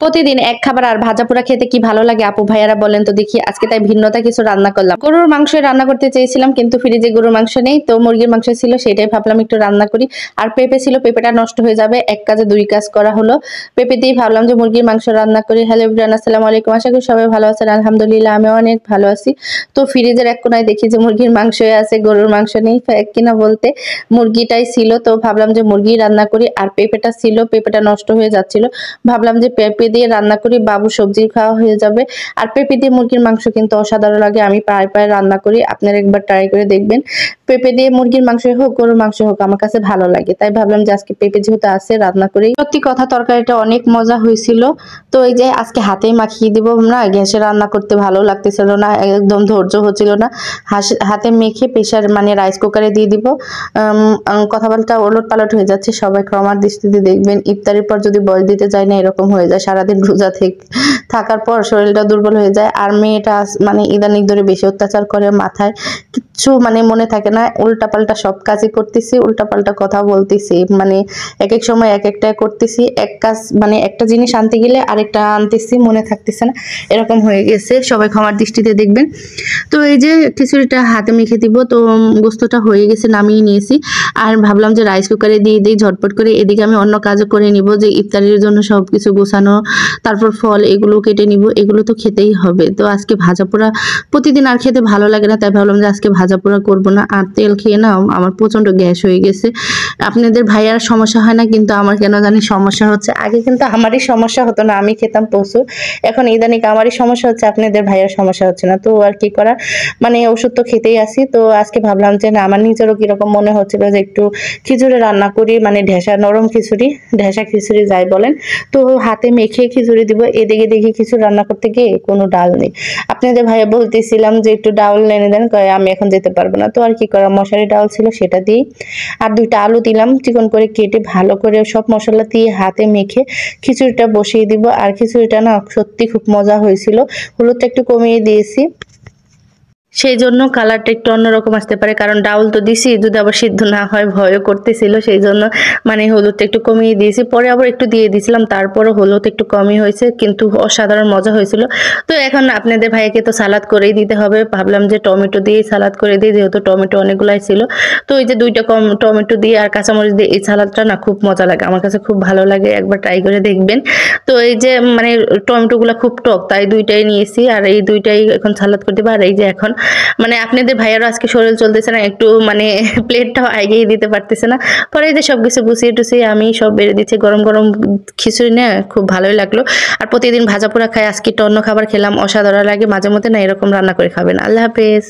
প্রতিদিন এক খাবার আর ভাজা পোড়া খেতে কি ভালো লাগে আপু ভাইয়ারা বলেন তো দেখি। আজকে তাই ভিন্নতা কিছু রান্না করলাম। গরুর মাংস রান্না করতে চেয়েছিলাম কিন্তু ফ্রিজে গরুর মাংস নেই, তো মুরগির মাংস ছিল, সেটাই ভাবলাম একটু রান্না করি। আর পেঁপে ছিল, পেঁপেটা নষ্ট হয়ে যাবে, এক কাজে দুই কাজ করা হলো। পেঁপে দিয়ে ভাবলাম যে মুরগির মাংস রান্না করি। হ্যালো এভরিওয়ান, আসসালামু আলাইকুম। আশা করি সবাই ভালো আছেন। আলহামদুলিল্লাহ আমিও অনেক ভালো আছি। তো ফ্রিজের এক কোনায় দেখি যে মুরগির মাংস আছে, গরুর মাংস নেই। কিনা বলতে মুরগিটাই ছিল, তো ভাবলাম যে মুরগি রান্না করি। আর পেঁপেটা ছিল, পেঁপেটা নষ্ট হয়ে যাচ্ছিল, ভাবলাম যে পেঁপে দিয়ে রান্না করি, বাবু সবজি খাওয়া হয়ে যাবে। আর পেঁপে দিয়ে মুরগির মাংস কিন্তু অসাধারণ লাগে, আমি প্রায় প্রায় রান্না করি, আপনারা একবার ট্রাই করে দেখবেন। পেঁপে দিয়ে মুরগির মাংস হোক গরুর মাংস হোক আমার কাছে ভালো লাগে, তাই ভাবলাম যে আজকে পেঁপে যেহেতু আছে রান্না করি। সত্যি কথা তরকারিটা অনেক মজা হয়েছিল। তো এই যে আজকে হাতেই মাখিয়ে দিব না, গ্যাসে রান্না করতে ভালো লাগতেছিল না, একদম ধৈর্য হচ্ছিল না। হাতে মেখে প্রেশার মানে রাইস কুকারে দিয়ে দিব। কথাবার্তা ওলট পালট হয়ে যাচ্ছে, সবাই ক্ষমার দৃষ্টিতে দেখবেন। ইফতারের পর যদি বয়স দিতে যায় না এরকম হয়ে যায়, সারাদিন রোজা থাকার পর শরীরটা দুর্বল হয়ে যায়। আর মেয়েটা মানে ইদানিং ধরে বেশি অত্যাচার করে, মাথায় কিচ্ছু মানে মনে থাকে না, উল্টাপাল্টা সব কাজই করতেছি, উল্টাপাল্টা কথা বলতেছি, মানে এক এক সময় এক একটা করতেছি, এক কাজ মানে একটা জিনিস আনতে গেলে আরেকটা আনতেছি, মনে থাকতেছে না, এরকম হয়ে গেছে, সবাই ক্ষমার দৃষ্টিতে দেখবেন। তো এই যে খিচুড়িটা হাতে মেখে দিব, তো গোস্তটা হয়ে গেছে, নামিয়ে নিয়েছি। আর ভাবলাম যে রাইস কুকারে দিয়ে দিই ঝটপট করে, এদিকে আমি অন্য কাজও করে নিব, যে ইফতারের জন্য সবকিছু গোছানো, তারপর ফল এগুলো কেটে নিব, এগুলো তো খেতেই হবে। তো আজকে ভাজা পোড়া প্রতিদিন আর খেতে ভালো লাগে না, তাই ভাবলাম যে আজকে ভাজা পোড়া করবো না। আর তেল খেয়ে না আমার প্রচন্ড গ্যাস হয়ে গেছে। আপনাদের ভাইয়ার সমস্যা হয় না, কিন্তু আমার কেন জানি সমস্যা হচ্ছে। আগে কিন্তু আমারই সমস্যা হতো না, আমি খেতাম প্রচুর, এখন ইদানিং আমারই সমস্যা হচ্ছে, আপনাদের ভাইয়ার সমস্যা হচ্ছে না। তো আর কি করার, মানে ওষুধ তো খেতেই আসি। তো আজকে ভাবলাম যে না, আমার নিজেরও কিরকম মনে হচ্ছিল যে একটু খিচুড়ি রান্না করি, মানে ঢেঁসা নরম খিচুড়ি, ঢেঁসা খিচুড়ি যাই বলেন। তো হাতে মেখে খিচুড়ি দিব, এদিকে দেখি কিছু রান্না করতে গিয়ে কোনো ডাল নেই। আপনাদের ভাইয়া বলতেছিলাম যে একটু ডাউল এনে দেন, আমি এখন যেতে পারবো না। তো আর কি করা, মশারি ডাউল ছিল সেটা দিই। আর দুইটা আলু দিলাম চিকন করে কেটে, ভালো করে সব মশলা দিয়ে হাতে মেখে খিচুড়িটা বসিয়ে দিব। আর খিচুড়িটা না সত্যি খুব মজা হয়েছিল, হলুদটা একটু কমিয়ে দিয়েছি, সেই জন্য কালারটা একটু অন্যরকম আসতে পারে, কারণ ডাউল তো দিছি, যদি আবার সিদ্ধ না হয় ভয়ও করতেছিল, সেই জন্য মানে হলুদটা একটু কমিয়ে দিয়েছি। পরে আবার একটু দিয়ে দিয়েছিলাম, তারপরও হলুদ একটু কমই হয়েছে, কিন্তু অসাধারণ মজা হয়েছিল। তো এখন আপনাদের ভাইকে তো সালাদ করেই দিতে হবে, ভাবলাম যে টমেটো দিয়েই সালাদ করে দিই, যেহেতু টমেটো অনেকগুলাই ছিল। তো এই যে দুইটা টমেটো দিয়ে আর কাঁচামরিচ দিয়ে এই সালাদটা না খুব মজা লাগে, আমার কাছে খুব ভালো লাগে, একবার ট্রাই করে দেখবেন। তো এই যে মানে টমেটোগুলো খুব টক, তাই দুইটাই নিয়েছি, আর এই দুইটাই এখন সালাদ করে দেবো। আর এই যে এখন মানে আপনাদের ভাইয়ারও আজকে শরীর চলতেছে না, একটু মানে প্লেটটাও আগিয়ে দিতে পারতেছে না। পরে যে সবকিছু গুছিয়ে টুছিয়ে আমি সব বেড়ে দিচ্ছি, গরম গরম খিচুড়ি না খুব ভালোই লাগলো। আর প্রতিদিন ভাজা পোড়া খাই, আজকে একটু অন্য খাবার খেলাম, অসাধারণ লাগে। মাঝে মধ্যে না এরকম রান্না করে খাবেন। আল্লাহ হাফেজ।